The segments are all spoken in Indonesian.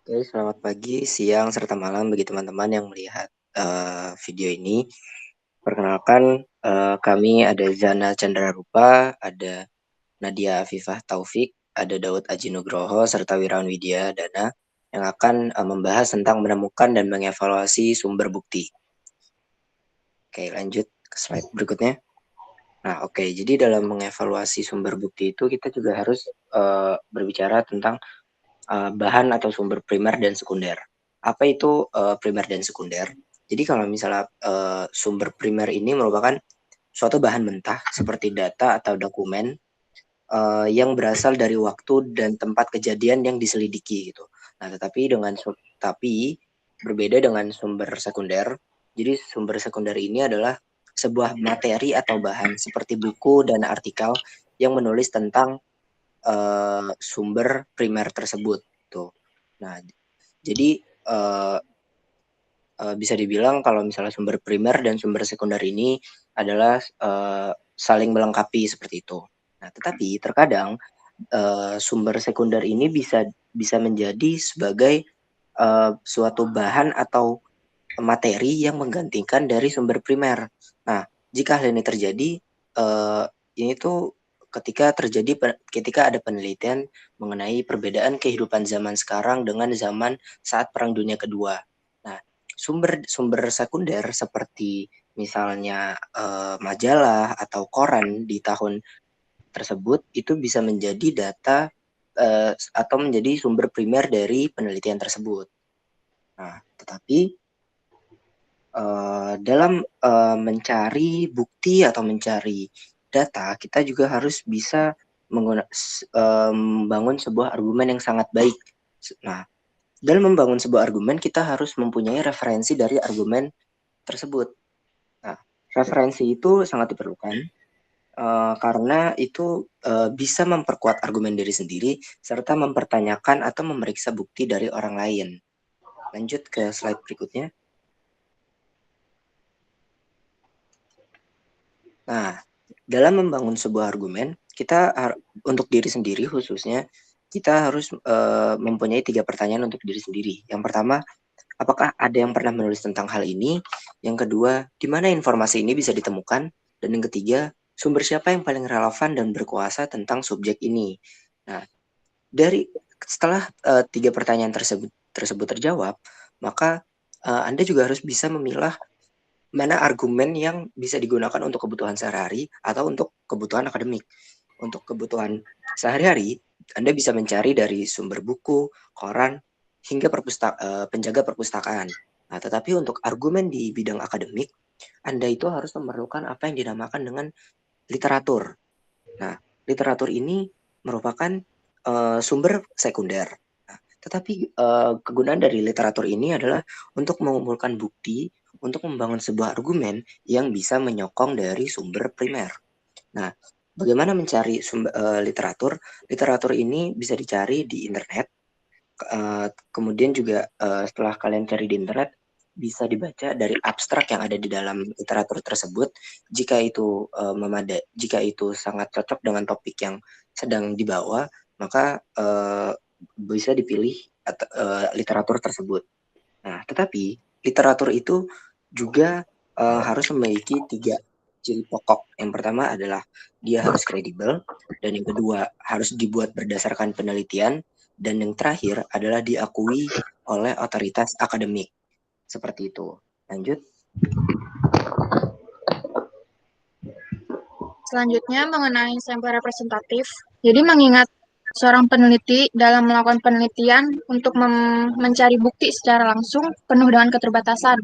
Oke, selamat pagi, siang, serta malam bagi teman-teman yang melihat video ini. Perkenalkan, kami ada Zana Chandrarupa, ada Nadia Afifah Taufik, ada Daud Aji Nugroho, serta Wirawan Widya Dana yang akan membahas tentang menemukan dan mengevaluasi sumber bukti. Oke, lanjut ke slide berikutnya. Nah, oke, jadi dalam mengevaluasi sumber bukti itu kita juga harus berbicara tentang bahan atau sumber primer dan sekunder. Apa itu primer dan sekunder? Jadi kalau misalnya sumber primer ini merupakan suatu bahan mentah seperti data atau dokumen yang berasal dari waktu dan tempat kejadian yang diselidiki gitu. Nah, tapi berbeda dengan sumber sekunder. Jadi sumber sekunder ini adalah sebuah materi atau bahan seperti buku dan artikel yang menulis tentang sumber primer tersebut tuh. Nah, jadi bisa dibilang kalau misalnya sumber primer dan sumber sekunder ini adalah saling melengkapi seperti itu. Nah, tetapi terkadang sumber sekunder ini bisa menjadi sebagai suatu bahan atau materi yang menggantikan dari sumber primer. Nah, jika hal ini terjadi, ini tuh ketika ada penelitian mengenai perbedaan kehidupan zaman sekarang dengan zaman saat Perang Dunia Kedua. Nah, sumber sekunder seperti misalnya majalah atau koran di tahun tersebut itu bisa menjadi data atau menjadi sumber primer dari penelitian tersebut. Nah, tetapi dalam mencari bukti atau mencari data, kita juga harus bisa membangun sebuah argumen yang sangat baik. Nah, dalam membangun sebuah argumen, kita harus mempunyai referensi dari argumen tersebut. Nah, referensi itu sangat diperlukan karena itu bisa memperkuat argumen diri sendiri serta mempertanyakan atau memeriksa bukti dari orang lain. Lanjut ke slide berikutnya. Nah, dalam membangun sebuah argumen, untuk diri sendiri khususnya, kita harus mempunyai 3 pertanyaan untuk diri sendiri. Yang pertama, apakah ada yang pernah menulis tentang hal ini? Yang kedua, di mana informasi ini bisa ditemukan? Dan yang ketiga, sumber siapa yang paling relevan dan berkuasa tentang subjek ini? Nah, setelah 3 pertanyaan tersebut terjawab, maka Anda juga harus bisa memilah mana argumen yang bisa digunakan untuk kebutuhan sehari-hari atau untuk kebutuhan akademik. Untuk kebutuhan sehari-hari, Anda bisa mencari dari sumber buku, koran, hingga penjaga perpustakaan. Nah, tetapi untuk argumen di bidang akademik, Anda itu harus memerlukan apa yang dinamakan dengan literatur. Nah, literatur ini merupakan sumber sekunder. Nah, tetapi kegunaan dari literatur ini adalah untuk mengumpulkan bukti untuk membangun sebuah argumen yang bisa menyokong dari sumber primer. Nah, bagaimana mencari literatur? Literatur ini bisa dicari di internet. Kemudian juga setelah kalian cari di internet, bisa dibaca dari abstrak yang ada di dalam literatur tersebut. Jika itu sangat cocok dengan topik yang sedang dibawa, maka bisa dipilih literatur tersebut. Nah, tetapi literatur itu juga harus memiliki 3 ciri pokok. Yang pertama adalah dia harus kredibel, dan yang kedua harus dibuat berdasarkan penelitian, dan yang terakhir adalah diakui oleh otoritas akademik. Seperti itu. Lanjut. Selanjutnya mengenai sampel representatif. Jadi mengingat seorang peneliti dalam melakukan penelitian untuk mencari bukti secara langsung penuh dengan keterbatasan,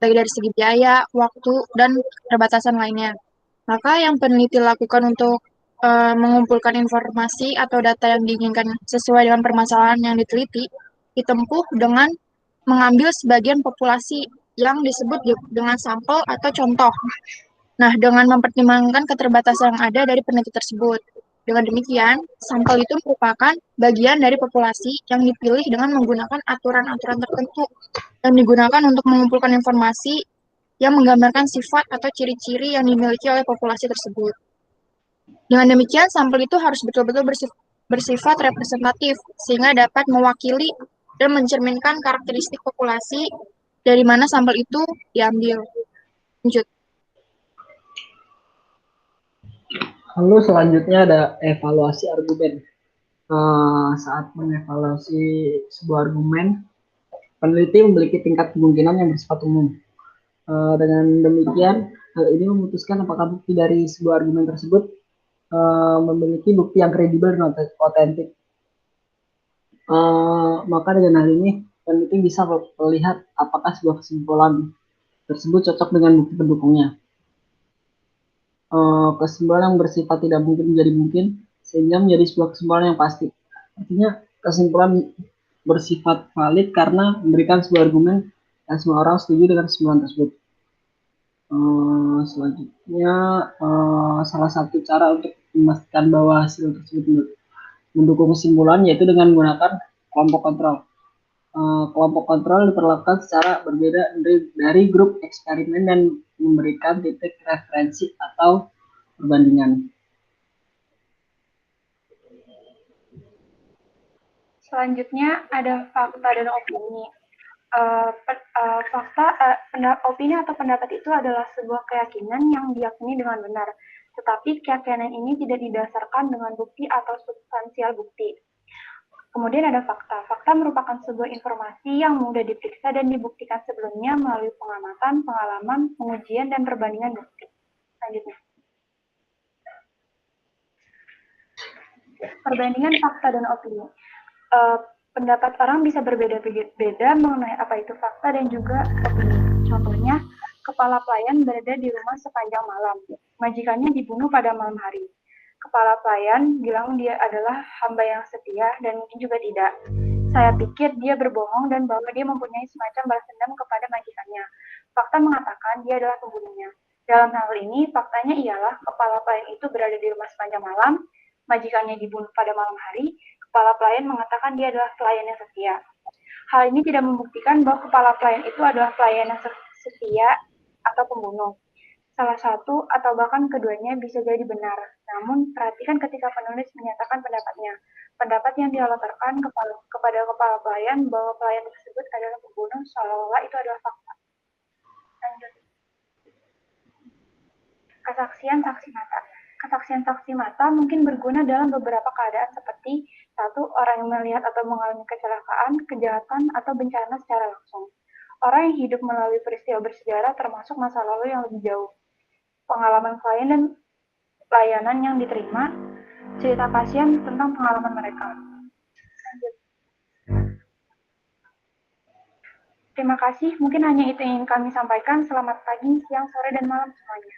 baik dari segi biaya, waktu, dan keterbatasan lainnya. Maka yang peneliti lakukan untuk mengumpulkan informasi atau data yang diinginkan sesuai dengan permasalahan yang diteliti, ditempuh dengan mengambil sebagian populasi yang disebut dengan sampel atau contoh. Nah, dengan mempertimbangkan keterbatasan yang ada dari peneliti tersebut. Dengan demikian, sampel itu merupakan bagian dari populasi yang dipilih dengan menggunakan aturan-aturan tertentu yang digunakan untuk mengumpulkan informasi yang menggambarkan sifat atau ciri-ciri yang dimiliki oleh populasi tersebut. Dengan demikian, sampel itu harus betul-betul bersifat representatif, sehingga dapat mewakili dan mencerminkan karakteristik populasi dari mana sampel itu diambil. Lanjut. Lalu selanjutnya ada evaluasi argumen. Saat mengevaluasi sebuah argumen, peneliti memiliki tingkat kemungkinan yang bersifat umum. Dengan demikian, hal ini memutuskan apakah bukti dari sebuah argumen tersebut memiliki bukti yang kredibel dan otentik. Maka dengan hal ini, peneliti bisa melihat apakah sebuah kesimpulan tersebut cocok dengan bukti pendukungnya. Kesimpulan yang bersifat tidak mungkin menjadi mungkin, sehingga menjadi sebuah kesimpulan yang pasti. Artinya, kesimpulan bersifat valid karena memberikan sebuah argumen dan semua orang setuju dengan kesimpulan tersebut. Selanjutnya, salah satu cara untuk memastikan bahwa hasil tersebut mendukung kesimpulan yaitu dengan menggunakan kelompok kontrol. Kelompok kontrol diperlakukan secara berbeda dari grup eksperimen dan memberikan titik referensi atau perbandingan. Selanjutnya ada fakta dan opini. Opini atau pendapat itu adalah sebuah keyakinan yang diyakini dengan benar, tetapi keyakinan ini tidak didasarkan dengan bukti atau substansial bukti. Kemudian ada fakta. Fakta merupakan sebuah informasi yang mudah diperiksa dan dibuktikan sebelumnya melalui pengamatan, pengalaman, pengujian, dan perbandingan bukti. Selanjutnya. Perbandingan fakta dan opini. Pendapat orang bisa berbeda-beda mengenai apa itu fakta dan juga opini. Contohnya, kepala pelayan berada di rumah sepanjang malam. Majikannya dibunuh pada malam hari. Kepala pelayan bilang dia adalah hamba yang setia dan mungkin juga tidak. Saya pikir dia berbohong dan bahwa dia mempunyai semacam balas dendam kepada majikannya. Fakta mengatakan dia adalah pembunuhnya. Dalam hal ini, faktanya ialah kepala pelayan itu berada di rumah sepanjang malam, majikannya dibunuh pada malam hari, kepala pelayan mengatakan dia adalah pelayan yang setia. Hal ini tidak membuktikan bahwa kepala pelayan itu adalah pelayan yang setia atau pembunuh. Salah satu atau bahkan keduanya bisa jadi benar. Namun, perhatikan ketika penulis menyatakan pendapatnya. Pendapat yang dia lontarkan kepada kepala pelayan bahwa pelayan tersebut adalah pembunuh seolah-olah itu adalah fakta. Lanjut. Kesaksian saksi mata. Kesaksian saksi mata mungkin berguna dalam beberapa keadaan seperti satu, orang yang melihat atau mengalami kecelakaan, kejahatan, atau bencana secara langsung. Orang yang hidup melalui peristiwa bersejarah termasuk masa lalu yang lebih jauh. Pengalaman klien dan layanan yang diterima, cerita pasien tentang pengalaman mereka. Lanjut. Terima kasih, mungkin hanya itu yang ingin kami sampaikan. Selamat pagi, siang, sore, dan malam semuanya.